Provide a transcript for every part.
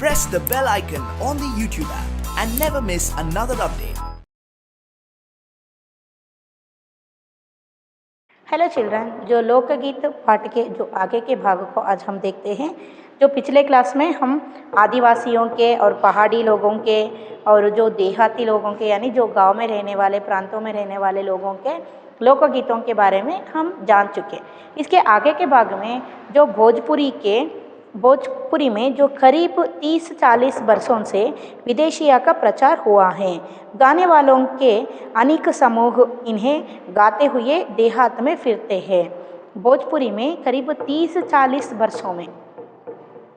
press the bell icon on the YouTube app and never miss another update. Hello children, जो लोकगीत पाठ के जो आगे के भाग को आज हम देखते हैं। जो पिछले क्लास में हम आदिवासियों के और पहाड़ी लोगों के और जो देहाती लोगों के यानी जो गांव में रहने वाले प्रांतों में रहने वाले लोगों के लोकगीतों के बारे में हम जान चुके। इसके आगे के भाग में जो भोजपुरी में जो करीब 30-40 वर्षों से विदेशिया का प्रचार हुआ है। गाने वालों के अनेक समूह इन्हें गाते हुए देहात में फिरते हैं। भोजपुरी में करीब 30-40 वर्षों में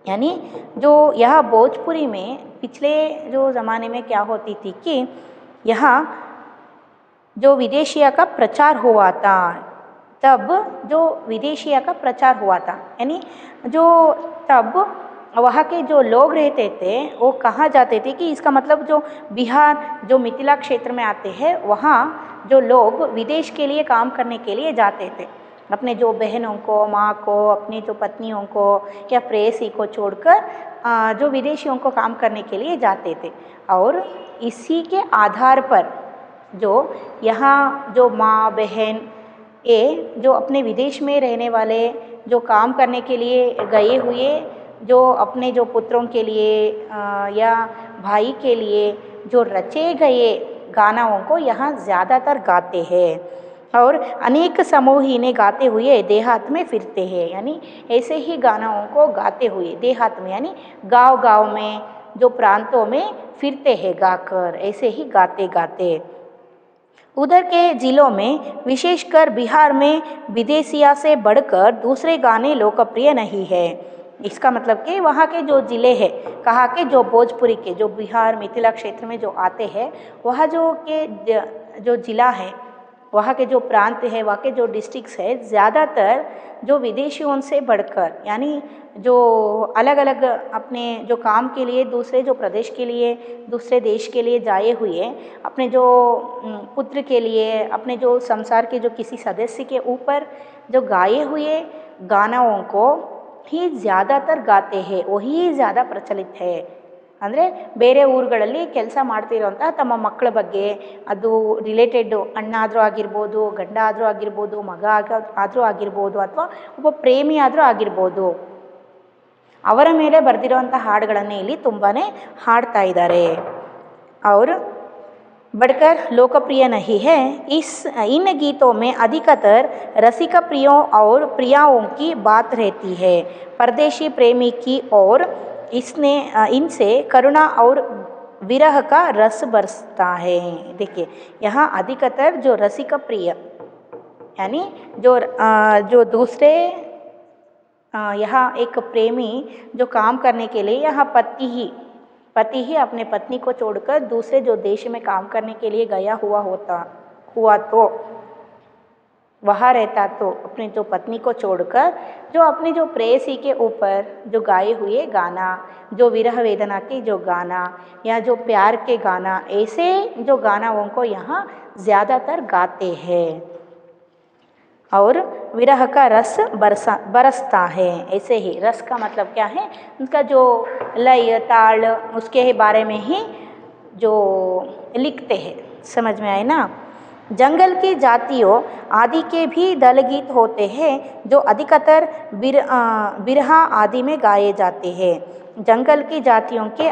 यानी जो यह भोजपुरी में पिछले जो ज़माने में क्या होती थी कि यहाँ जो विदेशिया का प्रचार हुआ था, तब जो विदेशिया का प्रचार हुआ था यानी जो तब वहाँ के जो लोग रहते थे वो कहा जाते थे कि इसका मतलब जो बिहार जो मिथिला क्षेत्र में आते हैं वहाँ जो लोग विदेश के लिए काम करने के लिए जाते थे। अपने जो बहनों को, माँ को, अपनी जो पत्नियों को या प्रेयसी को छोड़कर जो विदेशियों को काम करने के लिए जाते थे। और इसी के आधार पर जो यहाँ जो माँ बहन ये जो अपने विदेश में रहने वाले जो काम करने के लिए गए हुए जो अपने जो पुत्रों के लिए या भाई के लिए जो रचे गए गानों को यहाँ ज़्यादातर गाते हैं और अनेक समूह इन्हें गाते हुए देहात में फिरते हैं। यानी ऐसे ही गानों को गाते हुए देहात में यानी गांव-गांव में जो प्रांतों में फिरते हैं गाकर, ऐसे ही गाते गाते। उधर के ज़िलों में विशेषकर बिहार में विदेशिया से बढ़कर दूसरे गाने लोकप्रिय नहीं है। इसका मतलब कि वहाँ के जो ज़िले हैं, कहा कि जो भोजपुरी के जो बिहार मिथिला क्षेत्र में जो आते हैं वह जो ज़िला है, वहाँ के जो प्रांत है, वहाँ के जो डिस्ट्रिक्ट्स है, ज़्यादातर जो विदेशियों से बढ़कर यानी जो अलग अलग अपने जो काम के लिए दूसरे जो प्रदेश के लिए दूसरे देश के लिए जाए हुए अपने जो पुत्र के लिए अपने जो संसार के जो किसी सदस्य के ऊपर जो गाए हुए गानों को ही ज़्यादातर गाते हैं, वही ज़्यादा प्रचलित है। ಅಂದರೆ ಬೇರೆ ಊರುಗಳಲ್ಲಿ ಕೆಲಸ ಮಾಡ್ತಿರೋಂಥ ತಮ್ಮ ಮಕ್ಕಳ ಬಗ್ಗೆ ಅದು ರಿಲೇಟೆಡ್ ಅಣ್ಣ ಆದರೂ ಆಗಿರ್ಬೋದು, ಗಂಡ ಆದರೂ ಆಗಿರ್ಬೋದು, ಮಗ ಆದರೂ ಆಗಿರ್ಬೋದು ಅಥವಾ ಒಬ್ಬ ಪ್ರೇಮಿ ಆದರೂ ಆಗಿರ್ಬೋದು, ಅವರ ಮೇಲೆ ಬರೆದಿರೋಂಥ ಹಾಡುಗಳನ್ನೇ ಇಲ್ಲಿ ತುಂಬಾ ಹಾಡ್ತಾ ಇದ್ದಾರೆ। और बढ़कर लोकप्रिय नहीं है। इन गीतों में अधिकतर रसिक प्रियों और प्रियाओं की बात रहती है। परदेशी प्रेमी की और इनसे करुणा और विरह का रस बरसता है। देखिए यहाँ अधिकतर जो रसिक प्रिय यानी जो दूसरे यहाँ एक प्रेमी जो काम करने के लिए यहाँ पति ही अपने पत्नी को छोड़कर दूसरे जो देश में काम करने के लिए गया हुआ तो वहाँ रहता तो अपनी जो पत्नी को छोड़कर जो अपनी जो प्रेयसी के ऊपर जो गाए हुए गाना, जो विरह वेदना के जो गाना या जो प्यार के गाना, ऐसे जो गानाओं को यहाँ ज़्यादातर गाते हैं। और विरह का रस बरसता है। ऐसे ही रस का मतलब क्या है, उसका जो लय ताल उसके बारे में ही जो लिखते हैं। समझ में आए ना। जंगल की जातियों आदि के भी दल गीत होते हैं जो अधिकतर बिरहा आदि में गाए जाते हैं। जंगल की जातियों के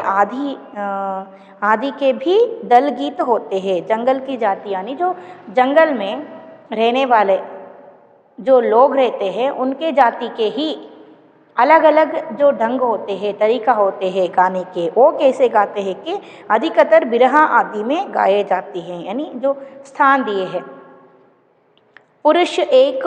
आदि के भी दल गीत होते हैं। जंगल की जाति यानी जो जंगल में रहने वाले जो लोग रहते हैं उनके जाति के ही अलग अलग जो ढंग होते हैं, तरीका होते हैं गाने के। वो कैसे गाते हैं कि अधिकतर बिरहा आदि में गाए जाते हैं, यानी जो स्थान दिए हैं। पुरुष एक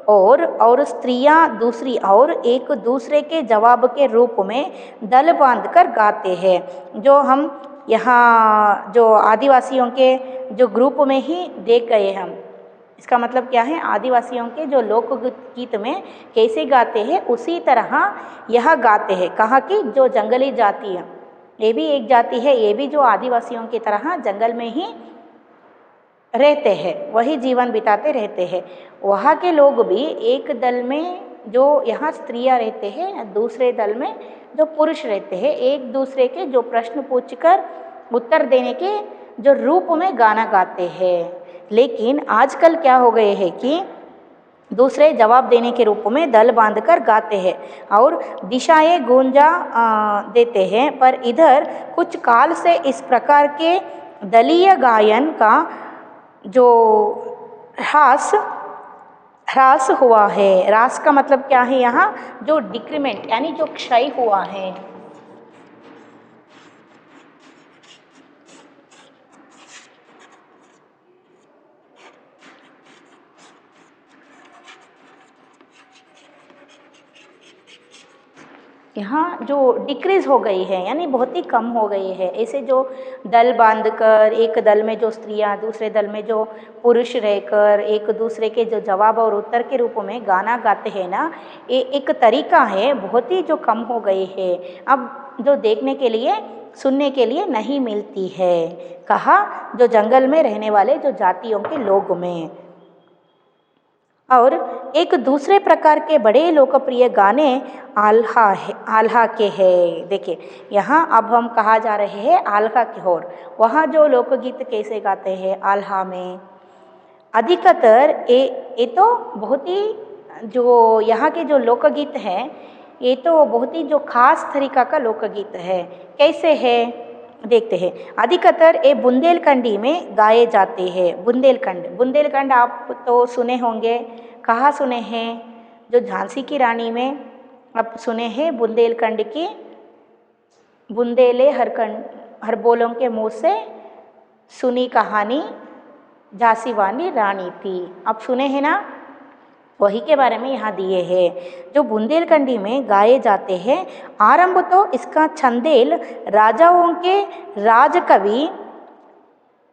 और स्त्रियां दूसरी और एक दूसरे के जवाब के रूप में दल बांधकर गाते हैं। जो हम यहाँ जो आदिवासियों के जो ग्रुप में ही देख गए हम। इसका मतलब क्या है, आदिवासियों के जो लोकगीत में कैसे गाते हैं उसी तरह यह गाते हैं। कहा कि जो जंगली जाति है, ये भी एक जाति है, ये भी जो आदिवासियों की तरह जंगल में ही रहते हैं, वही जीवन बिताते रहते हैं। वहाँ के लोग भी एक दल में जो यहाँ स्त्रियाँ रहते हैं, दूसरे दल में जो पुरुष रहते हैं, एक दूसरे के जो प्रश्न पूछकर उत्तर देने के जो रूप में गाना गाते हैं। लेकिन आजकल क्या हो गए हैं कि दूसरे जवाब देने के रूप में दल बांधकर गाते हैं और दिशाएं गूंजा देते हैं। पर इधर कुछ काल से इस प्रकार के दलीय गायन का जो ह्रास हुआ है। ह्रास का मतलब क्या है यहाँ? जो डिक्रीमेंट यानी जो क्षय हुआ है। यहाँ जो डिक्रीज़ हो गई है यानी बहुत ही कम हो गई है। ऐसे जो दल बांधकर, एक दल में जो स्त्रियाँ, दूसरे दल में जो पुरुष रहकर एक दूसरे के जो जवाब और उत्तर के रूप में गाना गाते हैं ना, ये एक तरीका है, बहुत ही जो कम हो गई है। अब जो देखने के लिए, सुनने के लिए नहीं मिलती है। कहा जो जंगल में रहने वाले जो जातियों के लोग में। और एक दूसरे प्रकार के बड़े लोकप्रिय गाने आल्हा के हैं। देखिए यहाँ अब हम कहा जा रहे हैं आल्हा की ओर। वहाँ जो लोकगीत कैसे गाते हैं आल्हा में, अधिकतर ये तो बहुत ही जो यहाँ के जो लोकगीत हैं, ये तो बहुत ही जो खास तरीका का लोकगीत है। कैसे है देखते हैं। अधिकतर ये बुंदेलखंडी में गाए जाते हैं। बुंदेलखंड आप तो सुने होंगे। कहाँ सुने हैं? जो झांसी की रानी में अब सुने हैं बुंदेलखंड की बुंदेले हर बोलों के मुँह से सुनी कहानी झांसी वाली रानी थी। अब सुने हैं ना, वही के बारे में यहाँ दिए हैं जो बुंदेलखंडी में गाए जाते हैं। आरंभ तो इसका चंदेल राजाओं के राजकवि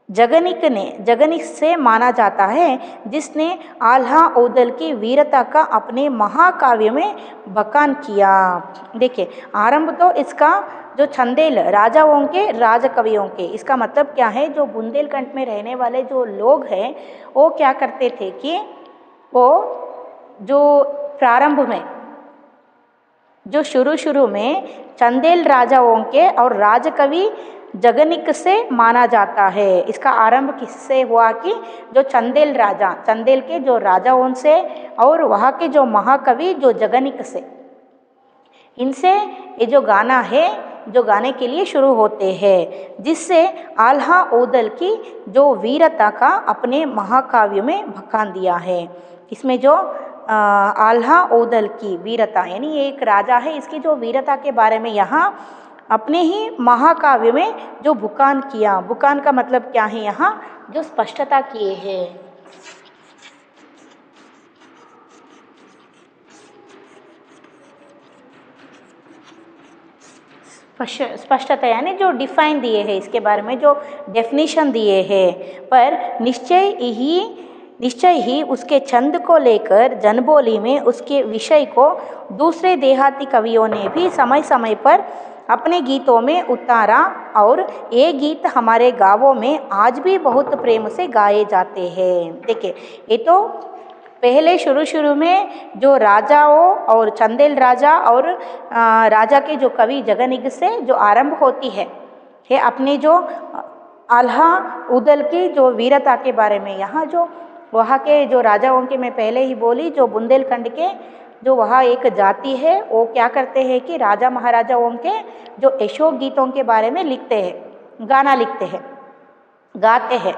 जगनिक से माना जाता है, जिसने आल्हा औदल की वीरता का अपने महाकाव्य में बखान किया। देखिए आरंभ तो इसका जो चंदेल राजाओं के राजकवियों के, इसका मतलब क्या है? जो बुंदेलखंड में रहने वाले जो लोग हैं वो क्या करते थे कि वो जो प्रारंभ में जो शुरू में चंदेल राजाओं के और राजकवि जगनिक से माना जाता है। इसका आरंभ किससे हुआ कि जो चंदेल के जो राजाओं से और वहाँ के जो महाकवि जो जगनिक से, इनसे ये जो गाना है, जो गाने के लिए शुरू होते हैं, जिससे आल्हा औदल की जो वीरता का अपने महाकाव्य में बखान दिया है। इसमें जो आल्हा औदल की वीरता यानी ये एक राजा है, इसकी जो वीरता के बारे में यहाँ अपने ही महाकाव्य में जो बखान किया। बखान का मतलब क्या है? यहाँ जो स्पष्टता किए हैं। स्पष्टता यानी जो डिफाइन दिए हैं, इसके बारे में जो डेफिनेशन दिए हैं। पर निश्चय ही उसके छंद को लेकर जनबोली में उसके विषय को दूसरे देहाती कवियों ने भी समय समय पर अपने गीतों में उतारा और ये गीत हमारे गाँवों में आज भी बहुत प्रेम से गाए जाते हैं। देखिए ये तो पहले शुरू में जो राजाओं और चंदेल राजा और राजा के जो कवि जगनिक से जो आरंभ होती है अपने जो आल्हा औदल की जो वीरता के बारे में। यहाँ जो वहाँ के जो राजाओं के मैं पहले ही बोली, जो बुंदेलखंड के जो वहाँ एक जाति है वो क्या करते हैं कि राजा महाराजाओं के जो अशोक गीतों के बारे में लिखते हैं, गाना लिखते हैं, गाते हैं,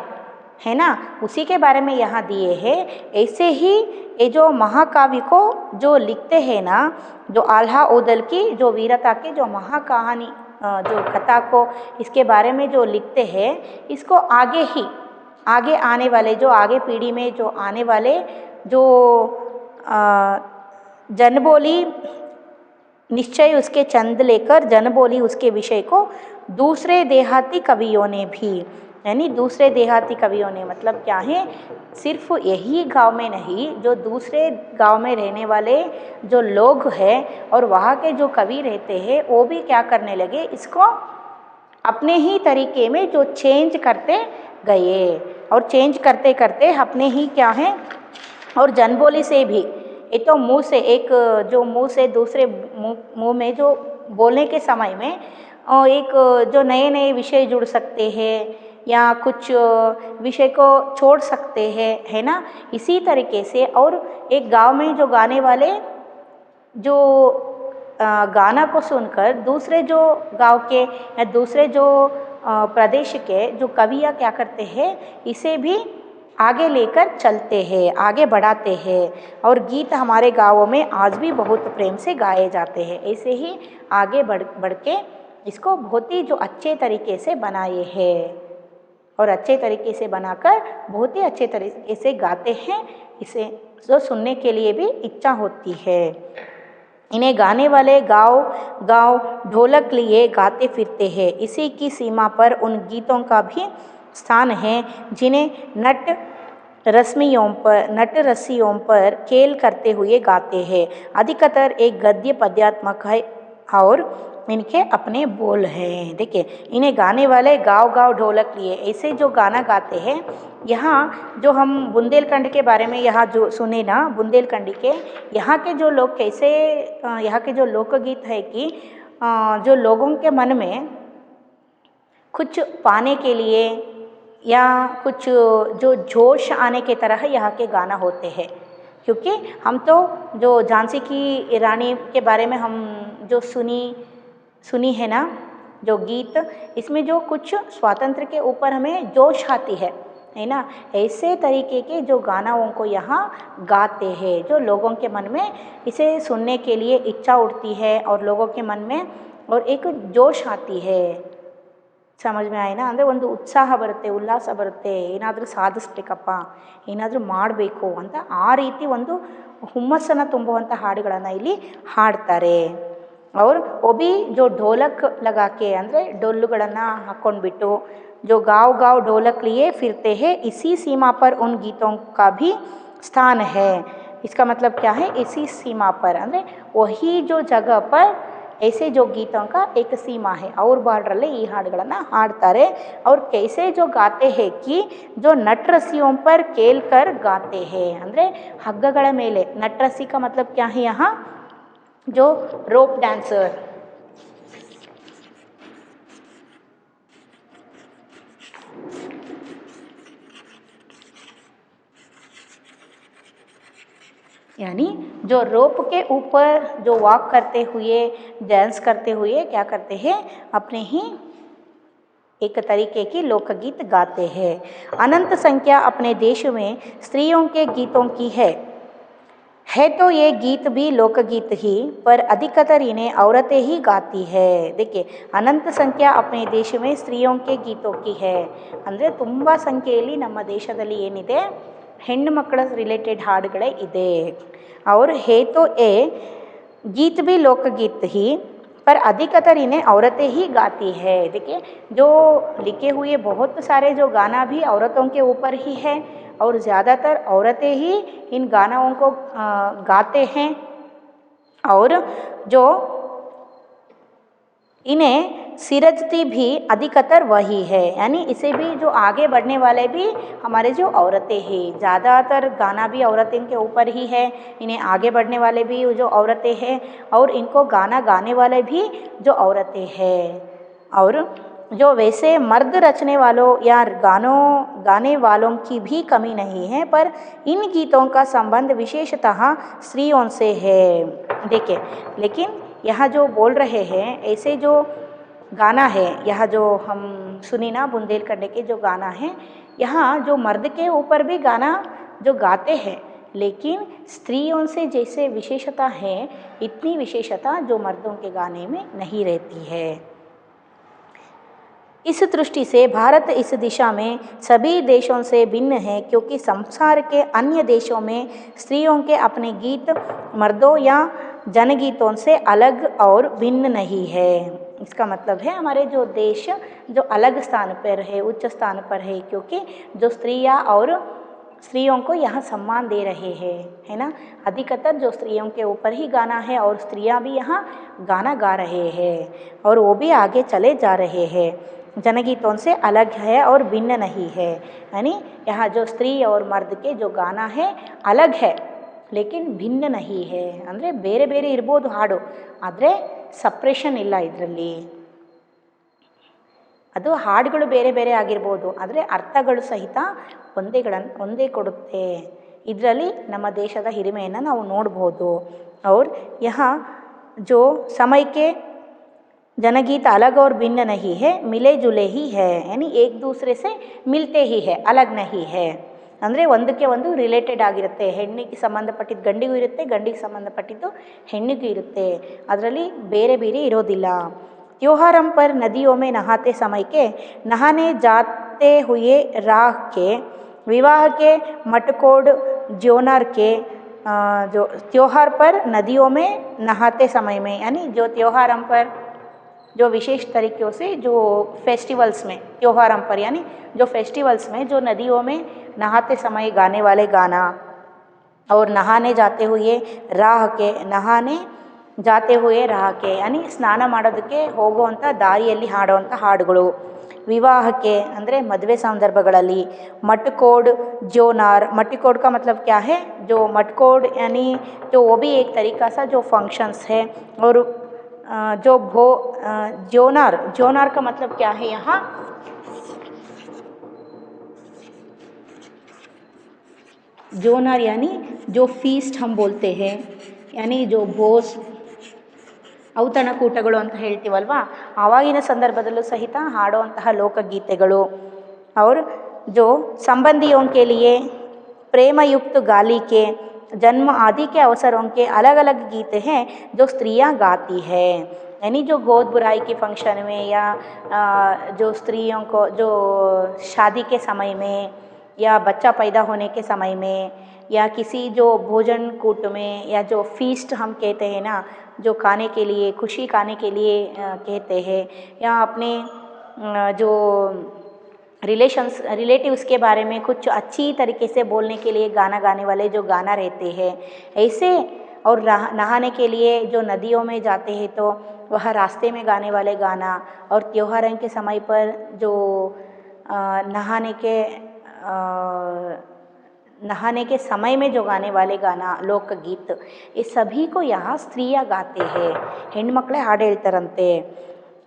है ना। उसी के बारे में यहाँ दिए हैं। ऐसे ही ये जो महाकाव्य को जो लिखते हैं ना, जो आल्हा औदल की जो वीरता के जो महाकहानी जो कथा को इसके बारे में जो लिखते हैं, इसको आगे आने वाले जो आगे पीढ़ी में जो आने वाले जो जनबोली निश्चय उसके चंद लेकर जनबोली उसके विषय को दूसरे देहाती कवियों ने भी, यानी दूसरे देहाती कवियों ने मतलब क्या है? सिर्फ यही गांव में नहीं, जो दूसरे गांव में रहने वाले जो लोग हैं और वहाँ के जो कवि रहते हैं वो भी क्या करने लगे, इसको अपने ही तरीके में जो चेंज करते गए और चेंज करते करते अपने ही क्या है और जनबोली से भी ये तो मुंह से एक जो मुंह से दूसरे मुंह में जो बोलने के समय में एक जो नए नए विषय जुड़ सकते हैं या कुछ विषय को छोड़ सकते हैं, है ना। इसी तरीके से और एक गांव में जो गाने वाले जो गाना को सुनकर दूसरे जो गांव के या दूसरे जो प्रदेश के जो कवियाँ क्या करते हैं, इसे भी आगे लेकर चलते हैं, आगे बढ़ाते हैं और गीत हमारे गाँवों में आज भी बहुत प्रेम से गाए जाते हैं। ऐसे ही आगे बढ़ के इसको बहुत ही जो अच्छे तरीके से बनाए हैं और अच्छे तरीके से बनाकर बहुत ही अच्छे तरीके से गाते हैं। इसे जो सुनने के लिए भी इच्छा होती है। इन्हें गाने वाले गाँव ढोलक लिए गाते फिरते हैं। इसी की सीमा पर उन गीतों का भी स्थान है जिन्हें नट रसियों पर खेल करते हुए गाते हैं। अधिकतर एक गद्य पद्यात्मक है और इनके अपने बोल हैं। देखिए, इन्हें गाने वाले गाँव ढोलक लिए ऐसे जो गाना गाते हैं। यहाँ जो हम बुंदेलखंड के बारे में यहाँ जो सुने ना, बुंदेलखंडी के यहाँ के जो लोग कैसे यहाँ के जो लोकगीत है कि जो लोगों के मन में कुछ पाने के लिए या कुछ जो जोश आने के तरह यहाँ के गाना होते हैं। क्योंकि हम तो जो झांसी की रानी के बारे में हम जो सुनी है ना जो गीत, इसमें जो कुछ स्वातंत्र के ऊपर हमें जोश आती है ना। ऐसे तरीके के जो गानाओं को यहाँ गाते हैं, जो लोगों के मन में इसे सुनने के लिए इच्छा उठती है और लोगों के मन में और एक जोश आती है। समझ में आए ना, ಅಂದರೆ ಒಂದು ಉತ್ಸಾಹ ಬರುತ್ತೆ, ಉಲ್ಲಾಸ ಬರುತ್ತೆ, ಏನಾದರೂ ಸಾಧಿಸಬೇಕಪ್ಪ, ಏನಾದರೂ ಮಾಡಬೇಕು ಅಂತ ಆ ರೀತಿ ಒಂದು ಹುಮ್ಮಸ್ಸನ್ನು ತುಂಬುವಂಥ ಹಾಡುಗಳನ್ನು ಇಲ್ಲಿ ಹಾಡ್ತಾರೆ। और वो भी जो ढोलक लगा के ಅಂದರೆ ಡೊಳ್ಳುಗಳನ್ನು ಹಾಕ್ಕೊಂಡ್ಬಿಟ್ಟು जो गाँव ढोलक लिए फिरते हैं। इसी सीमा पर उन गीतों का भी स्थान है। इसका मतलब क्या है, इसी सीमा पर ಅಂದರೆ वही जो जगह पर ऐसे जो गीतों का एक सीमा है। और ಬಾರ್ಡ್ರಲ್ಲೇ ಈ ಹಾಡುಗಳನ್ನು ಹಾಡ್ತಾರೆ और कैसे जो गाते हैं कि जो नटरसियों पर खेल कर गाते हैं ಅಂದರೆ ಹಗ್ಗಗಳ ಮೇಲೆ। नटरसी का मतलब क्या है यहाँ, जो रोप डांसर। यानी जो रोप के ऊपर जो वॉक करते हुए डांस करते हुए क्या करते हैं, अपने ही एक तरीके की लोकगीत गाते हैं। अनंत संख्या अपने देश में स्त्रियों के गीतों की है तो ये गीत भी लोकगीत ही, पर अधिकतर इन्हें औरतें ही गाती है। देखिए, अनंत संख्या अपने देश में स्त्रियों के गीतों की है ಅಂದರೆ ತುಂಬ ಸಂಖ್ಯೆಯಲ್ಲಿ ನಮ್ಮ ದೇಶದಲ್ಲಿ ಏನಿದೆ ಹೆಣ್ಣು ಮಕ್ಕಳ ರಿಲೇಟೆಡ್ ಹಾಡುಗಳೇ ಇದೆ। और है तो ये गीत भी लोकगीत ही, पर अधिकतर इन्हें औरतें ही गाती है। देखिए, जो लिखे हुए बहुत सारे जो गाना भी औरतों के ऊपर ही है और ज़्यादातर औरतें ही इन गानों को गाते हैं। और जो इन्हें सिरजती भी अधिकतर वही है, यानी इसे भी जो आगे बढ़ने वाले भी हमारे जो औरतें हैं। ज़्यादातर गाना भी औरतें के ऊपर ही है, इन्हें आगे बढ़ने वाले भी जो औरतें हैं और इनको गाना गाने वाले भी जो औरतें हैं। और जो वैसे मर्द रचने वालों या गाने वालों की भी कमी नहीं है, पर इन गीतों का संबंध विशेषतः स्त्रियों से है। देखिए, लेकिन यहाँ जो बोल रहे हैं ऐसे जो गाना है, यहाँ जो हम सुनी ना बुंदेलखंड के जो गाना है, यहाँ जो मर्द के ऊपर भी गाना जो गाते हैं, लेकिन स्त्रियों से जैसे विशेषता है, इतनी विशेषता जो मर्दों के गाने में नहीं रहती है। इस दृष्टि से भारत इस दिशा में सभी देशों से भिन्न है, क्योंकि संसार के अन्य देशों में स्त्रियों के अपने गीत मर्दों या जनगीतों से अलग और भिन्न नहीं है। इसका मतलब है हमारे जो देश जो अलग स्थान पर है, उच्च स्थान पर है, क्योंकि जो स्त्रियों को यहाँ सम्मान दे रहे हैं, है ना। अधिकतर जो स्त्रियों के ऊपर ही गाना है और स्त्रियाँ भी यहाँ गाना गा रहे हैं और वो भी आगे चले जा रहे हैं। जनगीतों से अलग है और भिन्न नहीं है, यानी यहाँ जो स्त्री और मर्द के जो गाना है अलग है, ಲೇಕಿನ್ ಭಿನ್ನ ನಹಿ ಹೇ, ಅಂದರೆ ಬೇರೆ ಬೇರೆ ಇರ್ಬೋದು ಹಾಡು, ಆದರೆ ಸಪ್ರೇಷನ್ ಇಲ್ಲ ಇದರಲ್ಲಿ. ಅದು ಹಾಡುಗಳು ಬೇರೆ ಬೇರೆ ಆಗಿರ್ಬೋದು, ಆದರೆ ಅರ್ಥಗಳು ಸಹಿತ ಒಂದೇ ಕೊಡುತ್ತೆ. ಇದರಲ್ಲಿ ನಮ್ಮ ದೇಶದ ಹಿರಿಮೆಯನ್ನು ನಾವು ನೋಡ್ಬೋದು. और यहाँ जो समय के जनगीत अलग और भिन्न नहीं है, मिले जुले ही है, यानी एक दूसरे से मिलते ही है, अलग नहीं है. ಅಂದರೆ ಒಂದಕ್ಕೆ ಒಂದು ರಿಲೇಟೆಡ್ ಆಗಿರುತ್ತೆ. ಹೆಣ್ಣಿಗೆ ಸಂಬಂಧಪಟ್ಟಿದ್ದು ಗಂಡಿಗೂ ಇರುತ್ತೆ, ಗಂಡಿಗೆ ಸಂಬಂಧಪಟ್ಟಿದ್ದು ಹೆಣ್ಣಿಗೂ ಇರುತ್ತೆ. ಅದರಲ್ಲಿ ಬೇರೆ ಬೇರೆ ಇರೋದಿಲ್ಲ. त्योहारों पर नदियों में नहाते समय के नहाने जाते हुए राह के, विवाह के मटकोड़ ज्योनार के, जो त्योहार पर नदियों में नहाते समय में, यानी जो त्योहारों पर जो विशेष तरीक़ों से जो फेस्टिवल्स में, त्योहारों पर यानी जो फेस्टिवल्स में जो नदियों में नहाते समय गाने वाले गाना, और नहाने जाते हुए राह के, नहाने ಜಾತೆ ಹುಯೆ ರಾಹಕ್ಕೆ ಯಾನಿ ಸ್ನಾನ ಮಾಡೋದಕ್ಕೆ ಹೋಗುವಂಥ ದಾರಿಯಲ್ಲಿ ಹಾಡುವಂಥ ಹಾಡುಗಳು. ವಿವಾಹಕ್ಕೆ ಅಂದರೆ ಮದುವೆ ಸಂದರ್ಭಗಳಲ್ಲಿ. मटकोड़ ज्योनार, मटकोड़ का मतलब क्या है, जो मटकोड़ यानी जो वो भी एक तरीका सा जो फंक्शंस है. और जो ज्योनार, ज्योनार का मतलब क्या है यहाँ, ज्योनार यानी जो फीस्ट हम बोलते हैं, यानी जो भोज ಔತಣಕೂಟಗಳು ಅಂತ ಹೇಳ್ತೀವಲ್ವ, ಆವಾಗಿನ ಸಂದರ್ಭದಲ್ಲೂ ಸಹಿತ ಹಾಡುವಂತಹ ಲೋಕಗೀತೆಗಳು. और जो संबंधियों के लिए प्रेमयुक्त गाली के, जन्म आदि के अवसरों के अलग अलग गीत हैं जो स्त्रियां गाती है. यानी जो गोद बुराई के फंक्शन में, या जो स्त्रियों को जो शादी के समय में, या बच्चा पैदा होने के समय में, या किसी जो भोजन कूट में, या जो फीस्ट हम कहते हैं ना, जो खाने के लिए, खुशी खाने के लिए कहते हैं, या अपने जो रिलेटिव्स के बारे में कुछ अच्छी तरीके से बोलने के लिए गाना गाने वाले जो गाना रहते हैं ऐसे. और नहाने के लिए जो नदियों में जाते हैं तो वह रास्ते में गाने वाले गाना, और त्योहारों के समय पर जो नहाने के समय में जो गाने वाले गाना, लोकगीत, ये सभी को यहाँ स्त्रियाँ गाते हैं, ಹೆಣ್ಮಕ್ಳೇ ಹಾಡು ಹೇಳ್ತಾರಂತೆ.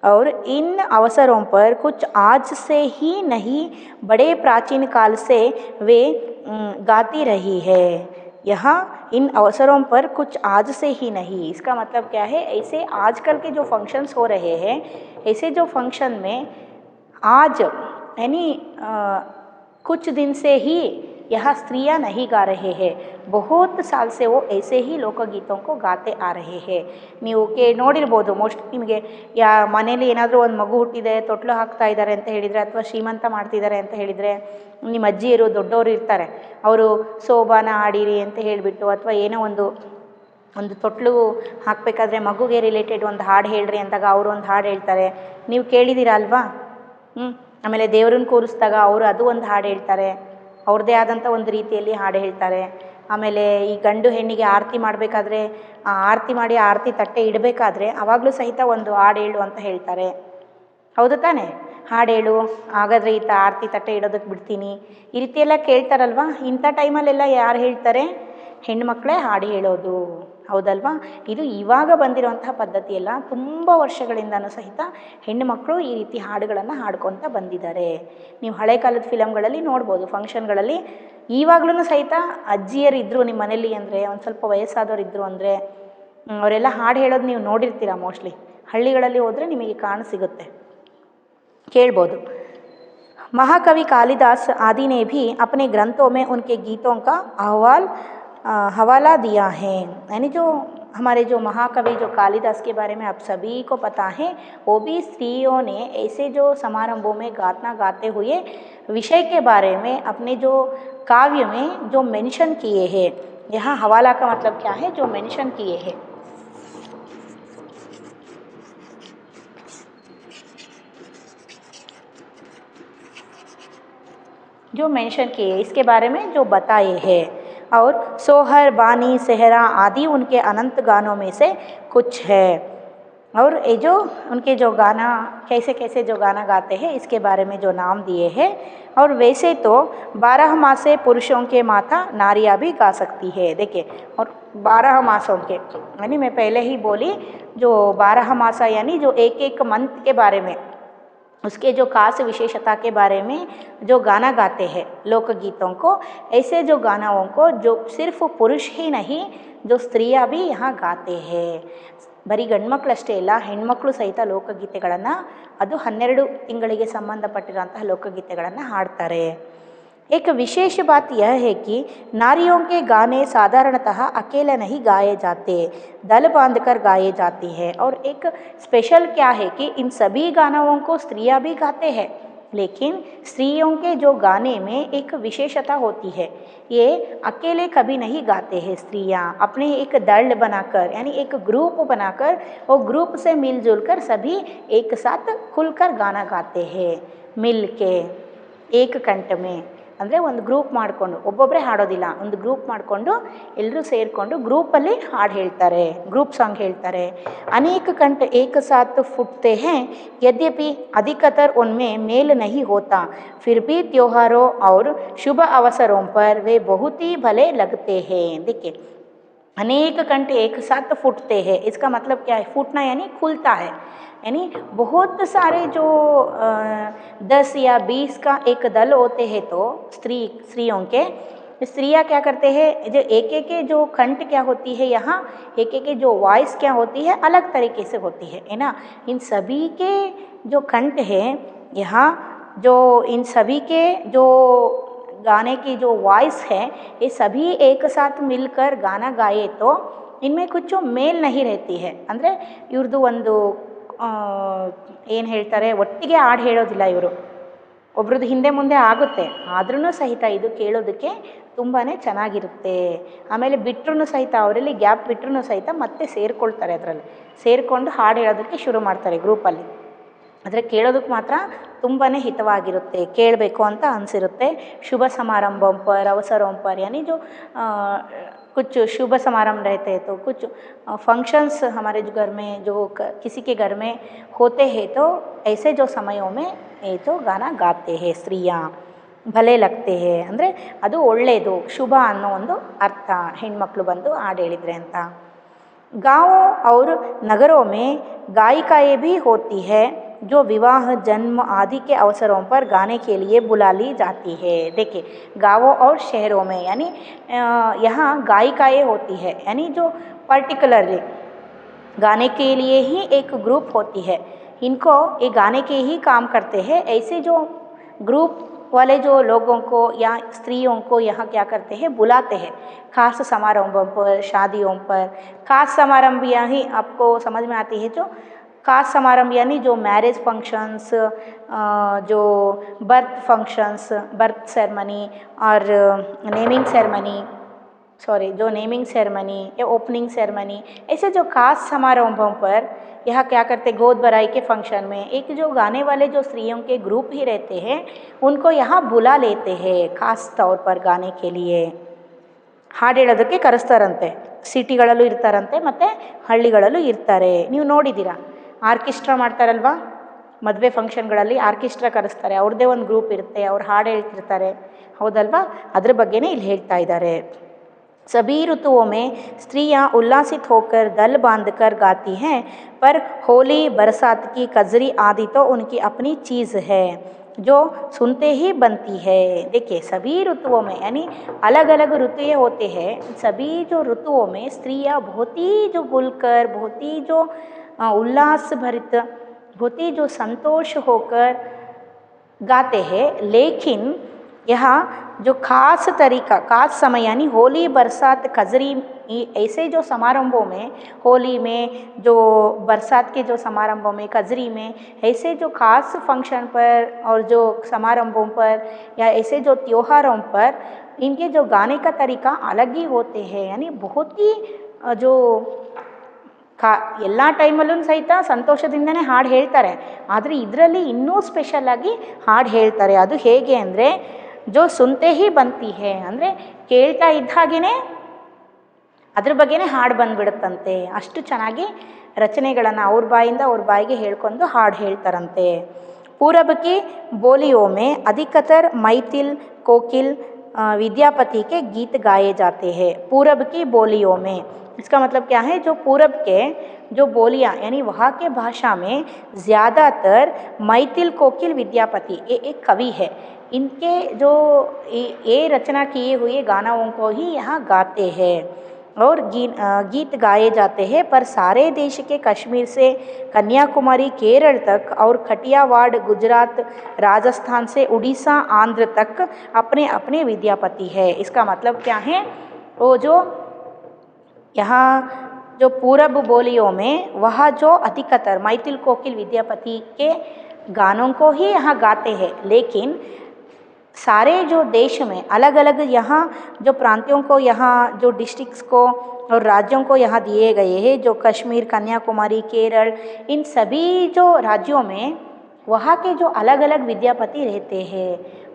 और इन अवसरों पर कुछ आज से ही नहीं, बड़े प्राचीन काल से वे गाती रही है. यहाँ इन अवसरों पर कुछ आज से ही नहीं, इसका मतलब क्या है, ऐसे आजकल के जो फंक्शंस हो रहे हैं, ऐसे जो फंक्शन में आज यानी कुछ दिन से ही यह स्त्रियां नहीं गा रहे हैं, बहुत साल से वो ऐसे ही लोकगीतों को गाते आ रहे हैं. ನೀವು ನೋಡಿರ್ಬೋದು ಮೋಸ್ಟ್, ನಿಮಗೆ ಮನೇಲಿ ಏನಾದರೂ ಒಂದು ಮಗು ಹುಟ್ಟಿದೆ, ತೊಟ್ಲು ಹಾಕ್ತಾ ಇದ್ದಾರೆ ಅಂತ ಹೇಳಿದರೆ, ಅಥವಾ ಶ್ರೀಮಂತ ಮಾಡ್ತಿದ್ದಾರೆ ಅಂತ ಹೇಳಿದರೆ, ನಿಮ್ಮ ಅಜ್ಜಿಯರು ದೊಡ್ಡವರು ಇರ್ತಾರೆ, ಅವರು ಸೋಬಾನ ಆಡಿರಿ ಅಂತ ಹೇಳಿಬಿಟ್ಟು, ಅಥವಾ ಏನೋ ಒಂದು ತೊಟ್ಲು ಹಾಕಬೇಕಾದ್ರೆ ಮಗುಗೆ ರಿಲೇಟೆಡ್ ಒಂದು ಹಾಡು ಹೇಳ್ರಿ ಅಂದಾಗ ಅವರು ಒಂದು ಹಾಡು ಹೇಳ್ತಾರೆ, ನೀವು ಕೇಳಿದ್ದೀರಾ ಅಲ್ವಾ. ಆಮೇಲೆ ದೇವ್ರನ್ನ ಕೂರಿಸಿದಾಗ ಅವರು ಅದು ಒಂದು ಹಾಡು ಹೇಳ್ತಾರೆ, ಅವ್ರದ್ದೇ ಆದಂಥ ಒಂದು ರೀತಿಯಲ್ಲಿ ಹಾಡು ಹೇಳ್ತಾರೆ. ಆಮೇಲೆ ಈ ಗಂಡು ಹೆಣ್ಣಿಗೆ ಆರತಿ ಮಾಡಬೇಕಾದ್ರೆ, ಆರತಿ ಮಾಡಿ ಆರತಿ ತಟ್ಟೆ ಇಡಬೇಕಾದ್ರೆ ಆವಾಗಲೂ ಸಹಿತ ಒಂದು ಹಾಡು ಹೇಳು ಅಂತ ಹೇಳ್ತಾರೆ. ಹೌದು ತಾನೇ, ಹಾಡು ಹೇಳು, ಹಾಗಾದರೆ ಈತ ಆರತಿ ತಟ್ಟೆ ಇಡೋದಕ್ಕೆ ಬಿಡ್ತೀನಿ, ಈ ರೀತಿಯೆಲ್ಲ ಕೇಳ್ತಾರಲ್ವ. ಇಂಥ ಟೈಮಲ್ಲೆಲ್ಲ ಯಾರು ಹೇಳ್ತಾರೆ, ಹೆಣ್ಮಕ್ಳೇ ಹಾಡು ಹೇಳೋದು, ಹೌದಲ್ವಾ. ಇದು ಇವಾಗ ಬಂದಿರೋಂತಹ ಪದ್ಧತಿಯಲ್ಲ, ತುಂಬ ವರ್ಷಗಳಿಂದನೂ ಸಹಿತ ಹೆಣ್ಣುಮಕ್ಕಳು ಈ ರೀತಿ ಹಾಡುಗಳನ್ನು ಹಾಡ್ಕೊತ ಬಂದಿದ್ದಾರೆ. ನೀವು ಹಳೆ ಕಾಲದ ಫಿಲಮ್ಗಳಲ್ಲಿ ನೋಡ್ಬೋದು, ಫಂಕ್ಷನ್ಗಳಲ್ಲಿ ಇವಾಗ್ಲೂ ಸಹಿತ ಅಜ್ಜಿಯರು ಇದ್ದರು ನಿಮ್ಮ ಮನೇಲಿ ಅಂದರೆ, ಒಂದು ಸ್ವಲ್ಪ ವಯಸ್ಸಾದವ್ರು ಇದ್ದರು ಅಂದರೆ ಅವರೆಲ್ಲ ಹಾಡು ಹೇಳೋದು ನೀವು ನೋಡಿರ್ತೀರ. ಮೋಸ್ಟ್ಲಿ ಹಳ್ಳಿಗಳಲ್ಲಿ ಹೋದರೆ ನಿಮಗೆ ಕಾಣಸಿಗುತ್ತೆ, ಕೇಳ್ಬೋದು. महाकवि कालिदास आदि ने भी अपने ग्रंथों में उनके गीतों का हवाला दिया है. यानी जो हमारे जो महाकवि जो कालिदास के बारे में आप सभी को पता है, वो भी स्त्रियों ने ऐसे जो समारंभों में गाना गाते हुए विषय के बारे में अपने जो काव्य में जो मेंशन किए हैं. यहाँ हवाला का मतलब क्या है, जो मेंशन किए हैं. जो मेंशन किए इसके बारे में जो बताए हैं. और सोहर, बानी, सेहरा आदि उनके अनंत गानों में से कुछ है. और ये जो उनके जो गाना कैसे कैसे जो गाना गाते हैं इसके बारे में जो नाम दिए हैं। और वैसे तो 12 मासे पुरुषों के माथा नारियाँ भी गा सकती है। देखिए, और 12 मासों के यानी मैं पहले ही बोली जो 12 मासा यानी जो एक एक मंथ के बारे में, उसके जो खास विशेषता के बारे में जो गाना गाते हैं लोकगीतों को, ऐसे जो गानाओं को जो सिर्फ पुरुष ही नहीं जो स्त्रियाँ भी यहाँ गाते हैं। ಬರೀ ಗಂಡ್ಮಕ್ಳಷ್ಟೇ ಇಲ್ಲ, ಹೆಣ್ಮಕ್ಳು ಸಹಿತ ಲೋಕಗೀತೆಗಳನ್ನು ಅದು 12 ತಿಂಗಳಿಗೆ ಸಂಬಂಧಪಟ್ಟಿರುವಂತಹ ಲೋಕಗೀತೆಗಳನ್ನು ಹಾಡ್ತಾರೆ। एक विशेष बात यह है कि नारियों के गाने साधारणतः अकेले नहीं गाए जाते, दल बांधकर गाए जाते हैं। और एक स्पेशल क्या है कि इन सभी गानों को स्त्रियां भी गाते हैं, लेकिन स्त्रियों के जो गाने में एक विशेषता होती है, ये अकेले कभी नहीं गाते हैं। स्त्रियां अपने एक दल बनाकर यानी एक ग्रुप बनाकर वो ग्रुप से मिलजुल कर सभी एक साथ खुलकर गाना गाते हैं, मिल के एक कंठ में। ಅಂದರೆ ಒಂದು ಗ್ರೂಪ್ ಮಾಡಿಕೊಂಡು ಒಬ್ಬೊಬ್ಬರೇ ಹಾಡೋದಿಲ್ಲ, ಒಂದು ಗ್ರೂಪ್ ಮಾಡಿಕೊಂಡು ಎಲ್ಲರೂ ಸೇರಿಕೊಂಡು ಗ್ರೂಪಲ್ಲಿ ಹಾಡು ಹೇಳ್ತಾರೆ, ಗ್ರೂಪ್ ಸಾಂಗ್ ಹೇಳ್ತಾರೆ। अनेक कंठ एक साथ फूटते हैं, यद्यपि अधिकतर उनमें मेल नहीं होता, फिर भी त्योहारों और शुभ अवसरों पर वे बहुत ही भले लगते हैं। देखिए, अनेक कंठ एक साथ फूटते हैं, इसका मतलब क्या है? फूटना यानी खुलता है, यानी बहुत सारे जो 10 या 20 का एक दल होते हैं तो स्त्रियों के स्त्रियाँ क्या करते हैं, जो एक एक के जो कंठ क्या होती है, यहाँ एक एक के जो वॉइस क्या होती है अलग तरीके से होती है ना। इन सभी के जो कंठ है यहाँ, जो इन सभी के जो गाने की जो वॉइस है ये सभी एक साथ मिलकर गाना गाए तो इनमें कुछ मेल नहीं रहती है। ಅಂದರೆ ಇವ್ರದ್ದು ಒಂದು ಏನು ಹೇಳ್ತಾರೆ, ಒಟ್ಟಿಗೆ ಹಾಡು ಹೇಳೋದಿಲ್ಲ ಇವರು, ಒಬ್ರದ್ದು ಹಿಂದೆ ಮುಂದೆ ಆಗುತ್ತೆ, ಆದ್ರೂ ಸಹಿತ ಇದು ಕೇಳೋದಕ್ಕೆ ತುಂಬಾ ಚೆನ್ನಾಗಿರುತ್ತೆ। ಆಮೇಲೆ ಬಿಟ್ಟರು ಸಹಿತ ಅವರಲ್ಲಿ ಗ್ಯಾಪ್ ಬಿಟ್ಟರು ಸಹಿತ ಮತ್ತೆ ಸೇರಿಕೊಳ್ತಾರೆ, ಅದರಲ್ಲಿ ಸೇರಿಕೊಂಡು ಹಾಡು ಹೇಳೋದಕ್ಕೆ ಶುರು ಮಾಡ್ತಾರೆ ಗ್ರೂಪಲ್ಲಿ। ಆದರೆ ಕೇಳೋದಕ್ಕೆ ಮಾತ್ರ ತುಂಬಾ ಹಿತವಾಗಿರುತ್ತೆ, ಕೇಳಬೇಕು ಅಂತ ಅನಿಸಿರುತ್ತೆ। शुभ समारंभों पर अवसरों पर यानी जो कुछ शुभ समारंभ रहते हैं तो कुछ फंक्शंस हमारे जो घर में जो किसी के घर में होते हैं तो ऐसे जो समयों में ये तो गाना गाते हैं स्त्रियाँ, भले लगते हैं ಅಂದರೆ ಅದು ಒಳ್ಳೆಯದು, ಶುಭ ಅನ್ನೋ ಒಂದು ಅರ್ಥ ಹೆಣ್ಮಕ್ಳು ಬಂದು ಹಾಡು ಹೇಳಿದರೆ ಅಂತ। गाँवों और नगरों में गायिकाएँ भी होती है जो विवाह जन्म आदि के अवसरों पर गाने के लिए बुला ली जाती है। देखिए, गाँवों और शहरों में यानी यहाँ गायिकाएँ होती है, यानी जो पर्टिकुलरली गाने के लिए ही एक ग्रुप होती है, इनको ये गाने के ही काम करते हैं। ऐसे जो ग्रुप वाले जो लोगों को या स्त्रियों को यहाँ क्या करते हैं, बुलाते हैं खास समारोहों पर, शादियों पर। खास समारंभ ही आपको समझ में आती है, जो खास समारंभ यानी जो मैरिज फंक्शंस, जो बर्थ फंक्शंस, बर्थ सेरेमनी और नेमिंग सेरेमनी, जो नेमिंग सेरेमनी या ओपनिंग सेरेमनी, ऐसे जो खास समारोहों पर यहाँ क्या करते, गोद भराई के फंक्शन में एक जो गाने वाले जो स्त्रियों के ग्रुप ही रहते हैं उनको यहाँ बुला लेते हैं खास तौर पर गाने के लिए। ಹಾಡು ಹೇಳೋದಕ್ಕೆ ಕರೆಸ್ತಾರಂತೆ, ಸಿಟಿಗಳಲ್ಲೂ ಇರ್ತಾರಂತೆ ಮತ್ತು ಹಳ್ಳಿಗಳಲ್ಲೂ ಇರ್ತಾರೆ। ನೀವು ನೋಡಿದ್ದೀರಾ, ಆರ್ಕೆಸ್ಟ್ರಾ ಮಾಡ್ತಾರಲ್ವ ಮದುವೆ ಫಂಕ್ಷನ್ಗಳಲ್ಲಿ, ಆರ್ಕೆಸ್ಟ್ರಾ ಕರೆಸ್ತಾರೆ, ಅವ್ರದ್ದೇ ಒಂದು ಗ್ರೂಪ್ ಇರುತ್ತೆ, ಅವ್ರು ಹಾಡು ಹೇಳ್ತಿರ್ತಾರೆ, ಹೌದಲ್ವಾ? ಅದ್ರ ಬಗ್ಗೆನೇ ಇಲ್ಲಿ ಹೇಳ್ತಾ ಇದ್ದಾರೆ। सभी ऋतुओं में स्त्रियां उल्लासित होकर दल बांधकर गाती हैं, पर होली बरसात की कजरी आदि तो उनकी अपनी चीज़ है जो सुनते ही बनती है। देखिए, सभी ऋतुओं में यानी अलग अलग ऋतुएं होते हैं, सभी जो ऋतुओं में स्त्रियां बहुत ही जो गुलकर, बहुत ही जो उल्लास भरित, बहुत ही जो संतोष होकर गाते हैं। लेकिन यहाँ जो खास तरीका, खास समय यानी होली बरसात कजरी, ऐसे जो समारंभों में, होली में, जो बरसात के जो समारंभों में, कजरी में, ऐसे जो खास फंक्शन पर और जो समारंभों पर या ऐसे जो त्योहारों पर इनके जो गाने का तरीका अलग ही होते हैं। यानी बहुत ही जो ಎಲ್ಲ ಟೈಮಲ್ಲೂ ಸಹಿತ ಸಂತೋಷದಿಂದನೇ ಹಾಡು ಹೇಳ್ತಾರೆ, ಆದರೆ ಇದರಲ್ಲಿ ಇನ್ನೂ ಸ್ಪೆಷಲಾಗಿ ಹಾಡು ಹೇಳ್ತಾರೆ। ಅದು ಹೇಗೆ ಅಂದರೆ जो सुनते ही बनती है, ಅಂದರೆ ಕೇಳ್ತಾ ಇದ್ದ ಹಾಗೆಯೇ ಅದ್ರ ಬಗ್ಗೆನೇ ಹಾಡು ಬಂದುಬಿಡುತ್ತಂತೆ. ಅಷ್ಟು ಚೆನ್ನಾಗಿ ರಚನೆಗಳನ್ನು ಅವ್ರ ಬಾಯಿಂದ ಅವ್ರ ಬಾಯಿಗೆ ಹೇಳ್ಕೊಂಡು ಹಾಡು ಹೇಳ್ತಾರಂತೆ. पूरब की बोलियों में अधिकतर मैथिल कोकिल विद्यापति के गीत गाए जाते हैं. पूरब की बोलियों में इसका मतलब क्या है, जो पूरब के जो बोलियाँ यानी वहाँ के भाषा में ज़्यादातर मैथिल कोकिल विद्यापति ये एक कवि है, इनके जो ये रचना किए हुए गानों को ही यहाँ गाते हैं और गीत गाए जाते हैं. पर सारे देश के कश्मीर से कन्याकुमारी केरल तक और कठियावाड़ गुजरात राजस्थान से उड़ीसा आंध्र तक अपने अपने विद्यापति है. इसका मतलब क्या है, वो जो यहाँ जो पूरब बोलियों में वह जो अधिकतर मैथिल कोकिल विद्यापति के गानों को ही यहाँ गाते हैं, लेकिन सारे जो देश में अलग अलग यहाँ जो प्रांतों को, यहाँ जो डिस्ट्रिक्ट्स को और राज्यों को यहाँ दिए गए हैं, जो कश्मीर, कन्याकुमारी, केरल, इन सभी जो राज्यों में वहाँ के जो अलग अलग विद्यापति रहते हैं,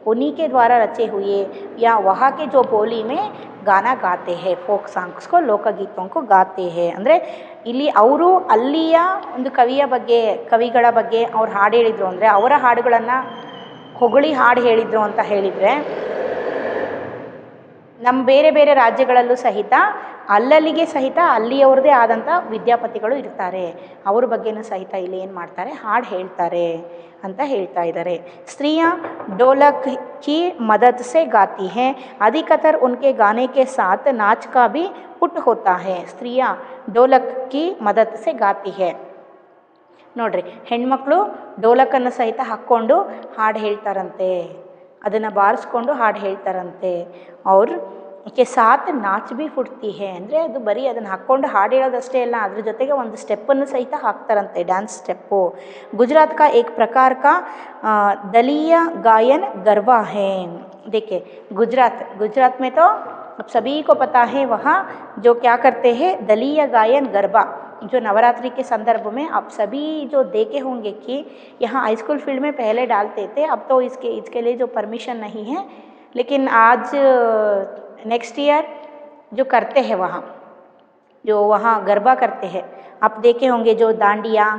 उन्हीं के द्वारा रचे हुए या वहाँ के जो बोली में गाना गाते हैं, फोक ಸಾಂಗ್ಸ್ को ಲೋಕಗೀತों को गाते हैं. ಅಂದರೆ ಇಲ್ಲಿ ಅವರು ಅಲ್ಲಿಯ ಒಂದು ಕವಿಗಳ ಬಗ್ಗೆ ಅವ್ರು ಹಾಡು ಹೇಳಿದರು ಅಂದರೆ ಅವರ ಹಾಡುಗಳನ್ನು ಹೊಗಳಿ ಹಾಡು ಹೇಳಿದರು ಅಂತ ಹೇಳಿದರೆ, ನಮ್ಮ ಬೇರೆ ಬೇರೆ ರಾಜ್ಯಗಳಲ್ಲೂ ಸಹಿತ ಅಲ್ಲಲ್ಲಿಗೆ ಸಹಿತ ಅಲ್ಲಿಯವ್ರದ್ದೇ ಆದಂಥ ವಿದ್ಯಾಪತಿಗಳು ಇರ್ತಾರೆ, ಅವ್ರ ಬಗ್ಗೆನೂ ಸಹಿತ ಇಲ್ಲಿ ಏನು ಮಾಡ್ತಾರೆ, ಹಾಡು ಹೇಳ್ತಾರೆ ಅಂತ ಹೇಳ್ತಾ ಇದ್ದಾರೆ. स्त्रियाँ ढोलक की मदद से गाती हैं, अधिकतर उनके गाने के साथ नाच का भी पुट होता है. स्त्रियाँ ढोलक की मदद से गाती है. ನೋಡ್ರಿ, ಹೆಣ್ಮಕ್ಳು ಡೋಲಕನ್ನು ಸಹಿತ ಹಾಕ್ಕೊಂಡು ಹಾಡು ಹೇಳ್ತಾರಂತೆ, ಅದನ್ನು ಬಾರಿಸ್ಕೊಂಡು ಹಾಡು ಹೇಳ್ತಾರಂತೆ. ಅವ್ರ ಕೆ ಸಾತ್ ನಾಚ್ ಬಿ ಫುಟ್ತಿ ಹೇ ಅಂದರೆ ಅದು ಬರೀ ಅದನ್ನು ಹಾಕ್ಕೊಂಡು ಹಾಡು ಹೇಳೋದಷ್ಟೇ ಅಲ್ಲ, ಅದ್ರ ಜೊತೆಗೆ ಒಂದು ಸ್ಟೆಪ್ಪನ್ನು ಸಹಿತ ಹಾಕ್ತಾರಂತೆ, ಡ್ಯಾನ್ಸ್ ಸ್ಟೆಪ್ಪು. ಗುಜರಾತ್ का एक प्रकार का दलीय गायन गरबा है. देखिए गुजरात में तो अब सभी को पता है, वहाँ जो क्या करते हैं, दलीय गायन गरबा जो नवरात्रि के संदर्भ में आप सभी जो देखे होंगे कि यहाँ हाई स्कूल फील्ड में पहले डालते थे, अब तो इसके लिए जो परमिशन नहीं है, लेकिन आज नेक्स्ट ईयर जो करते हैं वहाँ गरबा करते हैं, आप देखे होंगे जो डांडिया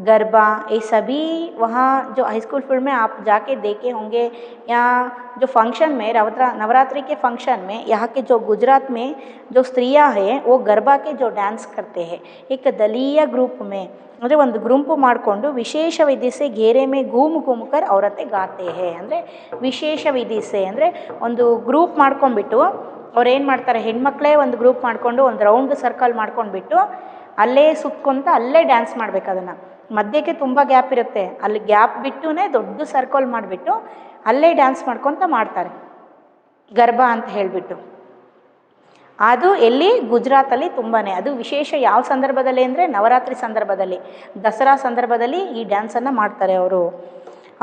गरबा ये सभी वहाँ जो हाई स्कूल फील्ड में आप जाके देखे होंगे, या जो फंक्शन में नवरात्रि के फंक्शन में यहाँ के जो गुजरात में जो स्त्रियाँ हैं वो गरबा के जो डांस करते हैं एक दलीय ग्रुप में, ಅಂದರೆ ಒಂದು ಗುಂಪು ಮಾಡಿಕೊಂಡು ವಿಶೇಷ ವಿಧಿ ಸೆ ಘೇರೆ ಮೇ ಘೂಮ್ ಕರ್ ಔರತೆ ಗಾತೆ ಹೇ. ಅಂದರೆ ವಿಶೇಷ ವಿಧಿ ಸೆ ಅಂದರೆ ಒಂದು ಗ್ರೂಪ್ ಮಾಡ್ಕೊಂಡ್ಬಿಟ್ಟು ಅವ್ರು ಏನು ಮಾಡ್ತಾರೆ, ಹೆಣ್ಮಕ್ಳೇ ಒಂದು ಗ್ರೂಪ್ ಮಾಡಿಕೊಂಡು ಒಂದು ರೌಂಡ್ ಸರ್ಕಲ್ ಮಾಡ್ಕೊಂಡ್ಬಿಟ್ಟು ಅಲ್ಲೇ ಸುತ್ಕೊಂತ ಅಲ್ಲೇ ಡ್ಯಾನ್ಸ್ ಮಾಡಬೇಕು. ಅದನ್ನು ಮಧ್ಯಕ್ಕೆ ತುಂಬ ಗ್ಯಾಪ್ ಇರುತ್ತೆ, ಅಲ್ಲಿ ಗ್ಯಾಪ್ ಬಿಟ್ಟು ದೊಡ್ಡ ಸರ್ಕಲ್ ಮಾಡಿಬಿಟ್ಟು ಅಲ್ಲೇ ಡ್ಯಾನ್ಸ್ ಮಾಡ್ಕೊತ ಮಾಡ್ತಾರೆ ಗರ್ಬಾ ಅಂತ ಹೇಳಿಬಿಟ್ಟು. ಅದು ಎಲ್ಲಿ ಗುಜರಾತಲ್ಲಿ ತುಂಬಾ ಅದು ವಿಶೇಷ. ಯಾವ ಸಂದರ್ಭದಲ್ಲಿ ಅಂದರೆ ನವರಾತ್ರಿ ಸಂದರ್ಭದಲ್ಲಿ, ದಸರಾ ಸಂದರ್ಭದಲ್ಲಿ ಈ ಡ್ಯಾನ್ಸನ್ನು ಮಾಡ್ತಾರೆ ಅವರು.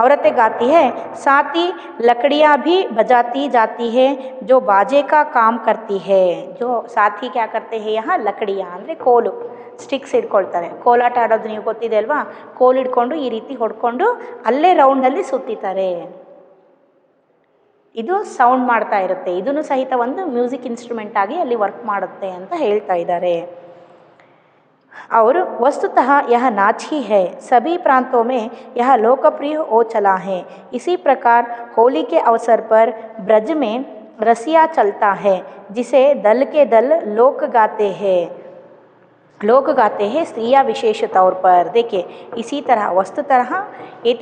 औरतें गाती है, साथ ही लकड़ियाँ भी बजाती जाती है जो बाजे का काम करती है. जो साथ ही क्या करते हैं यहाँ, ಲಕಡಿಯಾ ಅಂದರೆ ಕೋಲು, ಸ್ಟಿಕ್ಸ್ ಹಿಡ್ಕೊಳ್ತಾರೆ. ಕೋಲಾಟ ಆಡೋದು ನೀವು ಗೊತ್ತಿದೆ ಅಲ್ವಾ, ಕೋಲು ಹಿಡ್ಕೊಂಡು ಈ ರೀತಿ ಹೊಡ್ಕೊಂಡು ಅಲ್ಲೇ ರೌಂಡಲ್ಲಿ ಸುತ್ತಿತಾರೆ. ಇದು ಸೌಂಡ್ ಮಾಡ್ತಾ ಇರುತ್ತೆ, ಇದನ್ನು ಸಹಿತ ಒಂದು ಮ್ಯೂಸಿಕ್ ಇನ್ಸ್ಟ್ರೂಮೆಂಟ್ ಆಗಿ ಅಲ್ಲಿ ವರ್ಕ್ ಮಾಡುತ್ತೆ ಅಂತ ಹೇಳ್ತಾ ಇದ್ದಾರೆ. और वस्तुतः यह नाच ही है, सभी प्रांतों में यह लोकप्रिय हो चला है. इसी प्रकार होली के अवसर पर ब्रज में रसिया चलता है जिसे दल के दल लोक गाते हैं स्त्रियाँ विशेष तौर पर. देखिए इसी तरह वस्तुतः ये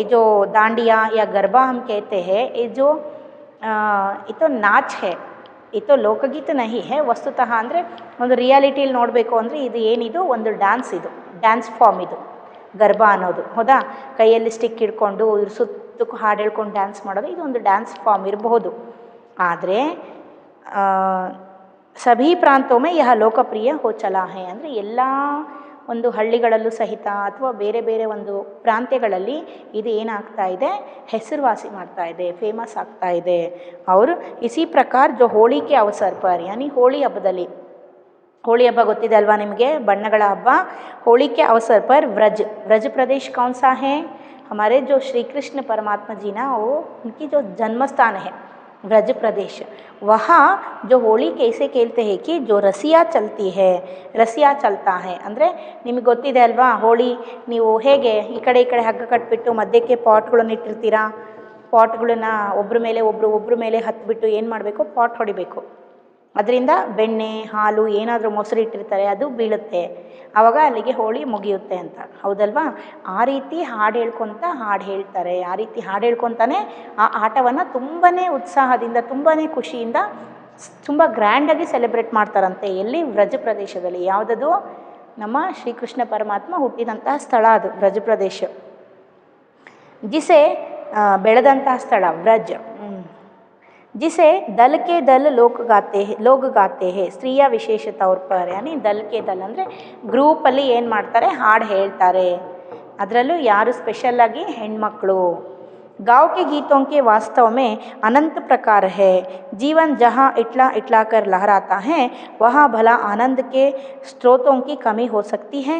जो डांडिया या गरबा हम कहते हैं, ये तो नाच है, ये तो ಲೋಕಗೀತ नहीं है. ವಸ್ತುತಃ ಅಂದರೆ ಒಂದು ರಿಯಾಲಿಟಿಯಲ್ಲಿ ನೋಡಬೇಕು ಅಂದರೆ ಇದು ಏನಿದು ಒಂದು ಡ್ಯಾನ್ಸ್ ಫಾರ್ಮ್ ಇದು ಗರ್ಬಾ ಅನ್ನೋದು, ಹೌದಾ. ಕೈಯಲ್ಲಿ ಸ್ಟಿಕ್ ಹಿಡ್ಕೊಂಡು ಇವ್ರು ಸುತ್ತಕ್ಕೂ ಹಾಡು ಹೇಳ್ಕೊಂಡು ಡ್ಯಾನ್ಸ್ ಮಾಡೋದು, ಇದು ಒಂದು ಡ್ಯಾನ್ಸ್ ಫಾರ್ಮ್ ಇರಬಹುದು. ಆದರೆ ಸಭಿ ಪ್ರಾಂತೋಮೆ ಯಹ ಲೋಕಪ್ರಿಯ ಹೋ ಚಲಾ ಹೇ ಅಂದರೆ ಎಲ್ಲ ಒಂದು ಹಳ್ಳಿಗಳಲ್ಲೂ ಸಹಿತ ಅಥವಾ ಬೇರೆ ಬೇರೆ ಒಂದು ಪ್ರಾಂತ್ಯಗಳಲ್ಲಿ ಇದು ಏನಾಗ್ತಾ ಇದೆ, ಹೆಸರುವಾಸಿ ಮಾಡ್ತಾ ಇದೆ, ಫೇಮಸ್ ಆಗ್ತಾ ಇದೆ. ಅವರು ಇಸಿ ಪ್ರಕಾರ ಜೋ ಹೋಳಿ ಕೆ ಅವಸರ ಪರ್ ಯಾನಿ ಹೋಳಿ ಹಬ್ಬದಲ್ಲಿ, ಹೋಳಿ ಹಬ್ಬ ಗೊತ್ತಿದೆ ಅಲ್ವಾ ನಿಮಗೆ, ಬಣ್ಣಗಳ ಹಬ್ಬ. ಹೋಳಿ ಕೆ ಅವಸರ ಪರ್ व्रज प्रदेश कौन सा है, हमारे जो श्री कृष्ण परमात्मा जी ना वो उनकी जो जन्म स्थान है ब्रज प्रदेश वहाँ जो होली कैसे खेलते हैं कि जो रसिया चलती है, रसिया ಚಲ್ತಾ है ಅಂದರೆ ನಿಮಗೆ ಗೊತ್ತಿದೆ ಅಲ್ವಾ, ಹೋಳಿ ನೀವು ಹೇಗೆ ಈ ಕಡೆ ಹಗ್ಗ ಕಟ್ಬಿಟ್ಟು ಮಧ್ಯಕ್ಕೆ ಪಾಟ್ಗಳನ್ನು ಇಟ್ಟಿರ್ತೀರಾ, ಪಾಟ್ಗಳನ್ನ ಒಬ್ಬರ ಮೇಲೆ ಹತ್ಬಿಟ್ಟು ಏನು ಮಾಡಬೇಕು, ಪಾಟ್ ಹೊಡಿಬೇಕು. ಅದರಿಂದ ಬೆಣ್ಣೆ ಹಾಲು ಏನಾದರೂ ಮೊಸರು ಇಟ್ಟಿರ್ತಾರೆ ಅದು ಬೀಳುತ್ತೆ, ಆವಾಗ ಅಲ್ಲಿಗೆ ಹೋಳಿ ಮುಗಿಯುತ್ತೆ ಅಂತ, ಹೌದಲ್ವಾ. ಆ ರೀತಿ ಹಾಡು ಹೇಳ್ತಾರೆ, ಆ ರೀತಿ ಹಾಡು ಹೇಳ್ಕೊತಾನೆ ಆ ಆಟವನ್ನು ತುಂಬಾ ಉತ್ಸಾಹದಿಂದ ತುಂಬಾ ಖುಷಿಯಿಂದ ತುಂಬ ಗ್ರ್ಯಾಂಡಾಗಿ ಸೆಲೆಬ್ರೇಟ್ ಮಾಡ್ತಾರಂತೆ. ಎಲ್ಲಿ? ಬ್ರಜ ಪ್ರದೇಶದಲ್ಲಿ. ಯಾವುದದು? ನಮ್ಮ ಶ್ರೀಕೃಷ್ಣ ಪರಮಾತ್ಮ ಹುಟ್ಟಿದಂತಹ ಸ್ಥಳ ಅದು ಬ್ರಜ ಪ್ರದೇಶ. ಜಿಸೆ ಬೆಳೆದಂತಹ ಸ್ಥಳ ಬ್ರಜ್. जिसे दल के दल लोग गाते हैं ಸ್ತ್ರೀಯ ವಿಶೇಷ ತೌರ್ ಪರ್, ಯಾನಿ ದಲ್ ಕೆ ದಲ್ ಅಂದರೆ ಗ್ರೂಪಲ್ಲಿ ಏನು ಮಾಡ್ತಾರೆ, ಹಾಡು ಹೇಳ್ತಾರೆ. ಅದರಲ್ಲೂ ಯಾರು ಸ್ಪೆಷಲ್ಲಾಗಿ ಹೆಣ್ಮಕ್ಳು. गाँव के गीतों के वास्तव में अनंत प्रकार है. जीवन जहाँ इटला कर लहराता है वहाँ भला आनंद के स्रोतों की कमी हो सकती है.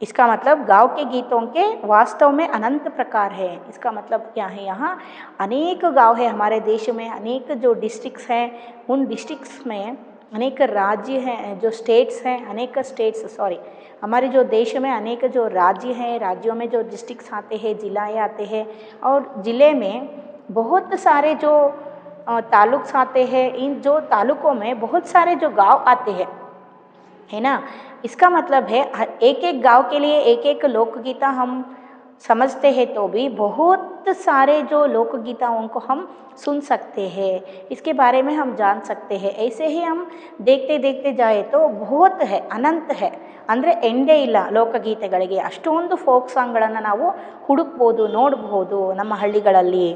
इसका मतलब गाँव के गीतों के वास्तव में अनंत प्रकार है. इसका मतलब क्या है? यहाँ अनेक गाँव है हमारे देश में, अनेक जो डिस्ट्रिक्ट्स हैं, उन डिस्ट्रिक्ट्स में अनेक राज्य हैं, जो स्टेट्स हैं, हमारे जो देश में अनेक जो राज्य हैं, राज्यों में जो डिस्ट्रिक्ट्स आते हैं, ज़िलाएँ आते हैं, और ज़िले में बहुत सारे जो तालुक्स आते हैं. इन जो तालुकों में बहुत सारे जो गाँव आते हैं, है ना. इसका मतलब है एक एक गांव के लिए एक एक लोकगीता हम समझते हैं तो भी बहुत सारे जो लोकगीताओं को हम सुन सकते हैं, इसके बारे में हम जान सकते हैं. ऐसे ही हम देखते जाए तो बहुत है, अनंत है. ಅಂದರೆ ಎಂಡೇ ಇಲ್ಲ ಲೋಕಗೀತೆಗಳಿಗೆ. ಅಷ್ಟೊಂದು ಫೋಕ್ ಸಾಂಗ್ಗಳನ್ನು ನಾವು ಹುಡುಕ್ಬೋದು, ನೋಡಬಹುದು ನಮ್ಮ ಹಳ್ಳಿಗಳಲ್ಲಿ.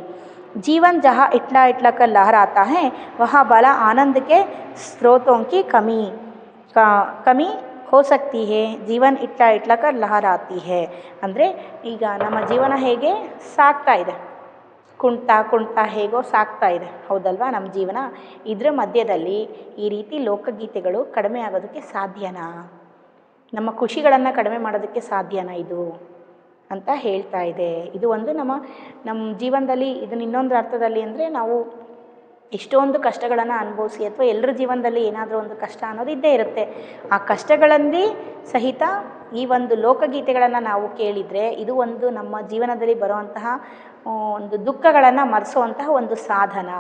जीवन जहाँ इटला कर लहराता है वहाँ बड़ा आनंद के स्रोतों की कमी हो सकती है. ಜೀವನ ಇಟ್ಲ ಕರ್ ಲಹರಾತಿ है ಅಂದರೆ ಈಗ ನಮ್ಮ ಜೀವನ ಹೇಗೆ ಸಾಗ್ತಾ ಇದೆ, ಕುಣ್ತಾ ಹೇಗೋ ಸಾಗ್ತಾ ಇದೆ, ಹೌದಲ್ವಾ ನಮ್ಮ ಜೀವನ. ಇದರ ಮಧ್ಯದಲ್ಲಿ ಈ ರೀತಿ ಲೋಕಗೀತೆಗಳು ಕಡಿಮೆ ಆಗೋದಕ್ಕೆ ಸಾಧ್ಯನಾ? ನಮ್ಮ ಖುಷಿಗಳನ್ನು ಕಡಿಮೆ ಮಾಡೋದಕ್ಕೆ ಸಾಧ್ಯನಾ ಇದು ಅಂತ ಹೇಳ್ತಾ ಇದೆ. ಇದು ಒಂದು ನಮ್ಮ ಜೀವನದಲ್ಲಿ ಇದನ್ನ ಇನ್ನೊಂದು ಅರ್ಥದಲ್ಲಿ ಅಂದರೆ ನಾವು ಇಷ್ಟೊಂದು ಕಷ್ಟಗಳನ್ನು ಅನುಭವಿಸಿ, ಅಥವಾ ಎಲ್ಲರ ಜೀವನದಲ್ಲಿ ಏನಾದರೂ ಒಂದು ಕಷ್ಟ ಅನ್ನೋದು ಇದ್ದೇ ಇರುತ್ತೆ. ಆ ಕಷ್ಟಗಳಲ್ಲಿ ಸಹಿತ ಈ ಒಂದು ಲೋಕಗೀತೆಗಳನ್ನು ನಾವು ಕೇಳಿದರೆ ಇದು ಒಂದು ನಮ್ಮ ಜೀವನದಲ್ಲಿ ಬರುವಂತಹ ಒಂದು ದುಃಖಗಳನ್ನು ಮರೆಸುವಂತಹ ಒಂದು ಸಾಧನ,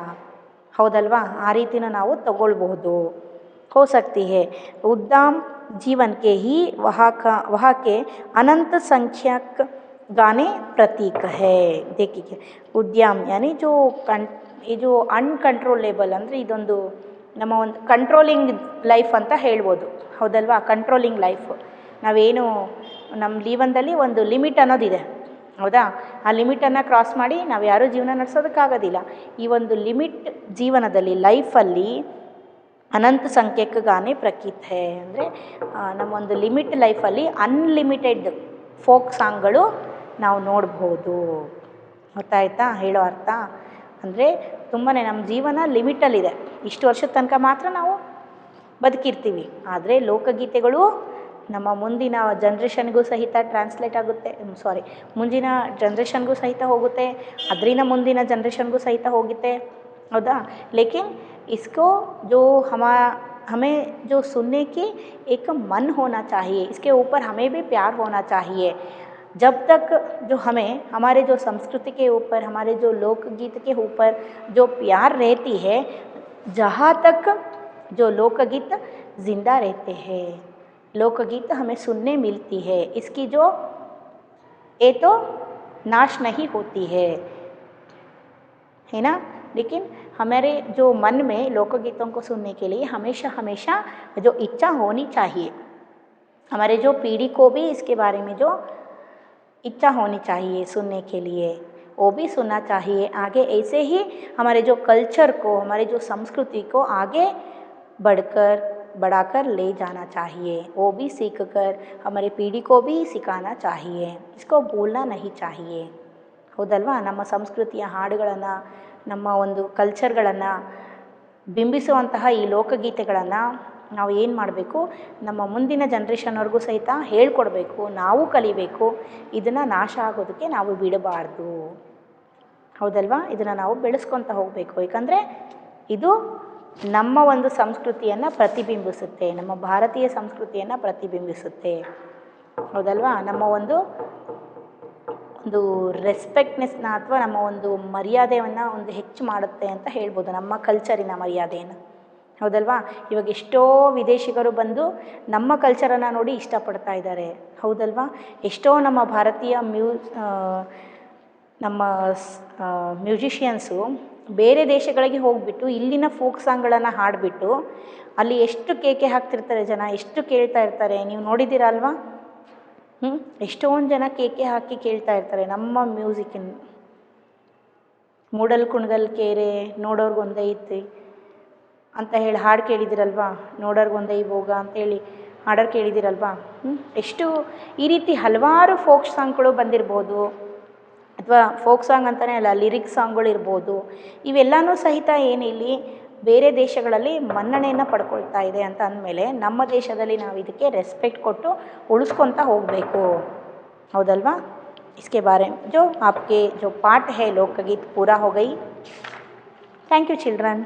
ಹೌದಲ್ವಾ. ಆ ರೀತಿನೂ ನಾವು ತಗೊಳ್ಬಹುದು. हो सकती है. उद्दाम जीवन के ही वहाँ के अनंत संख्यक गाने प्रतीक है. देखिए उद्यम यानी जो ಅನ್ಕಂಟ್ರೋಲೇಬಲ್ ಅಂದರೆ ಇದೊಂದು ನಮ್ಮ ಒಂದು ಕಂಟ್ರೋಲಿಂಗ್ ಲೈಫ್ ಅಂತ ಹೇಳ್ಬೋದು, ಹೌದಲ್ವಾ. ಕಂಟ್ರೋಲಿಂಗ್ ಲೈಫ್, ನಾವೇನು ನಮ್ಮ ಜೀವನದಲ್ಲಿ ಒಂದು ಲಿಮಿಟ್ ಅನ್ನೋದಿದೆ, ಹೌದಾ. ಆ ಲಿಮಿಟನ್ನು ಕ್ರಾಸ್ ಮಾಡಿ ನಾವು ಯಾರೂ ಜೀವನ ನಡೆಸೋದಕ್ಕಾಗೋದಿಲ್ಲ. ಈ ಒಂದು ಲಿಮಿಟ್ ಜೀವನದಲ್ಲಿ ಲೈಫಲ್ಲಿ ಅನಂತ ಸಂಖ್ಯಕ ಗಾನೆ ಪ್ರಕೀತ್ ಹೇ ಅಂದರೆ ನಮ್ಮೊಂದು ಲಿಮಿಟ್ ಲೈಫಲ್ಲಿ ಅನ್ಲಿಮಿಟೆಡ್ ಫೋಕ್ ಸಾಂಗ್ಗಳು ನಾವು ನೋಡ್ಬೋದು. ಗೊತ್ತಾಯ್ತಾ ಹೇಳೋ ಅರ್ಥ? ಅಂದರೆ ತುಂಬಾ ನಮ್ಮ ಜೀವನ ಲಿಮಿಟಲ್ಲಿದೆ, ಇಷ್ಟು ವರ್ಷದ ತನಕ ಮಾತ್ರ ನಾವು ಬದುಕಿರ್ತೀವಿ. ಆದರೆ ಲೋಕಗೀತೆಗಳು ನಮ್ಮ ಮುಂದಿನ ಜನ್ರೇಷನ್ಗೂ ಸಹಿತ ಟ್ರಾನ್ಸ್ಲೇಟ್ ಆಗುತ್ತೆ, ಮುಂದಿನ ಜನ್ರೇಷನ್ಗೂ ಸಹಿತ ಹೋಗುತ್ತೆ, ಅದರಿಂದ ಮುಂದಿನ ಜನ್ರೇಷನ್ಗೂ ಸಹಿತ ಹೋಗುತ್ತೆ, ಹೌದಾ. ಲೇಕಿನ್ इसको जो हमें जो सुनने की एक मन होना चाहिए, इसके ऊपर हमें भी प्यार होना चाहिए. जब तक जो हमें हमारे जो संस्कृति के ऊपर, हमारे जो लोकगीत के ऊपर जो प्यार रहती है, जहाँ तक जो लोकगीत ज़िंदा रहते हैं, लोकगीत हमें सुनने मिलती है, इसकी जो ये तो नाश नहीं होती है ना. लेकिन हमारे जो मन में लोकगीतों को सुनने के लिए हमेशा जो इच्छा होनी चाहिए, हमारे जो पीढ़ी को भी इसके बारे में जो इच्छा होनी चाहिए सुनने के लिए, वो भी सुनना चाहिए आगे. ऐसे ही हमारे जो कल्चर को, हमारे जो संस्कृति को आगे बढ़ाकर ले जाना चाहिए. वो भी सीख कर हमारे पीढ़ी को भी सिखाना चाहिए, इसको भूलना नहीं चाहिए, ಹೌದಲ್ವಾ. ನಮ್ಮ ಸಂಸ್ಕೃತಿಯ ಹಾಡುಗಳನ್ನು, ನಮ್ಮ ಒಂದು ಕಲ್ಚರ್ಗಳನ್ನು ಬಿಂಬಿಸುವಂತಹ ಈ ಲೋಕಗೀತೆಗಳನ್ನು ನಾವು ಏನು ಮಾಡಬೇಕು, ನಮ್ಮ ಮುಂದಿನ ಜನ್ರೇಷನ್ವರೆಗೂ ಸಹಿತ ಹೇಳ್ಕೊಡ್ಬೇಕು, ನಾವು ಕಲಿಬೇಕು. ಇದನ್ನು ನಾಶ ಆಗೋದಕ್ಕೆ ನಾವು ಬಿಡಬಾರ್ದು, ಹೌದಲ್ವಾ? ಇದನ್ನು ನಾವು ಬೆಳೆಸ್ಕೊತ ಹೋಗಬೇಕು. ಏಕೆಂದರೆ ಇದು ನಮ್ಮ ಒಂದು ಸಂಸ್ಕೃತಿಯನ್ನು ಪ್ರತಿಬಿಂಬಿಸುತ್ತೆ, ನಮ್ಮ ಭಾರತೀಯ ಸಂಸ್ಕೃತಿಯನ್ನು ಪ್ರತಿಬಿಂಬಿಸುತ್ತೆ. ಹೌದಲ್ವಾ? ನಮ್ಮ ಒಂದು ರೆಸ್ಪೆಕ್ಟ್ನೆಸ್ನ ಅಥವಾ ನಮ್ಮ ಒಂದು ಮರ್ಯಾದೆಯನ್ನು ಒಂದು ಹೆಚ್ಚು ಮಾಡುತ್ತೆ ಅಂತ ಹೇಳ್ಬೋದು, ನಮ್ಮ ಕಲ್ಚರಿನ ಮರ್ಯಾದೆಯನ್ನು. ಹೌದಲ್ವಾ? ಇವಾಗ ಎಷ್ಟೋ ವಿದೇಶಿಗರು ಬಂದು ನಮ್ಮ ಕಲ್ಚರನ್ನು ನೋಡಿ ಇಷ್ಟಪಡ್ತಾ ಇದ್ದಾರೆ. ಹೌದಲ್ವಾ? ಎಷ್ಟೋ ನಮ್ಮ ಭಾರತೀಯ ಮ್ಯೂಸಿಷಿಯನ್ಸು ಬೇರೆ ದೇಶಗಳಿಗೆ ಹೋಗಿಬಿಟ್ಟು ಇಲ್ಲಿನ ಫೋಕ್ ಸಾಂಗ್ಗಳನ್ನು ಹಾಡಿಬಿಟ್ಟು ಅಲ್ಲಿ ಎಷ್ಟು ಕೇಕೆ ಹಾಕ್ತಿರ್ತಾರೆ ಜನ, ಎಷ್ಟು ಕೇಳ್ತಾ ಇರ್ತಾರೆ. ನೀವು ನೋಡಿದ್ದೀರಾ ಅಲ್ವಾ? ಎಷ್ಟೊಂದು ಜನ ಕೇಕೆ ಹಾಕಿ ಕೇಳ್ತಾ ಇರ್ತಾರೆ ನಮ್ಮ ಮ್ಯೂಸಿಕ್ಕಿನ. ಮೂಡಲ್ ಕುಣಗಲ್ ಕೇರೆ ನೋಡೋರ್ಗೊಂದೈತಿ ಅಂತ ಹೇಳಿ ಹಾಡು ಕೇಳಿದಿರಲ್ವಾ? ನೋಡೋರ್ಗೊಂದೈ ಭೋಗ ಅಂತೇಳಿ ಹಾಡೋರು ಕೇಳಿದಿರಲ್ವಾ? ಎಷ್ಟು ಈ ರೀತಿ ಹಲವಾರು ಫೋಕ್ ಸಾಂಗ್ಗಳು ಬಂದಿರ್ಬೋದು, ಅಥವಾ ಫೋಕ್ ಸಾಂಗ್ ಅಂತಲೇ ಅಲ್ಲ, ಲಿರಿಕ್ಸ್ ಸಾಂಗ್ಗಳು ಇರ್ಬೋದು. ಇವೆಲ್ಲನೂ ಸಹಿತ ಏನಿಲ್ಲಿ ಬೇರೆ ದೇಶಗಳಲ್ಲಿ ಮನ್ನಣೆಯನ್ನು ಪಡ್ಕೊಳ್ತಾ ಇದೆ ಅಂತ ಅಂದಮೇಲೆ ನಮ್ಮ ದೇಶದಲ್ಲಿ ನಾವು ಇದಕ್ಕೆ ರೆಸ್ಪೆಕ್ಟ್ ಕೊಟ್ಟು ಉಳಿಸ್ಕೊತಾ ಹೋಗಬೇಕು. ಹೌದಲ್ವಾ? इसके बारे में जो आपके जो पाठ है लोकगीत पूरा हो गई. Thank you children.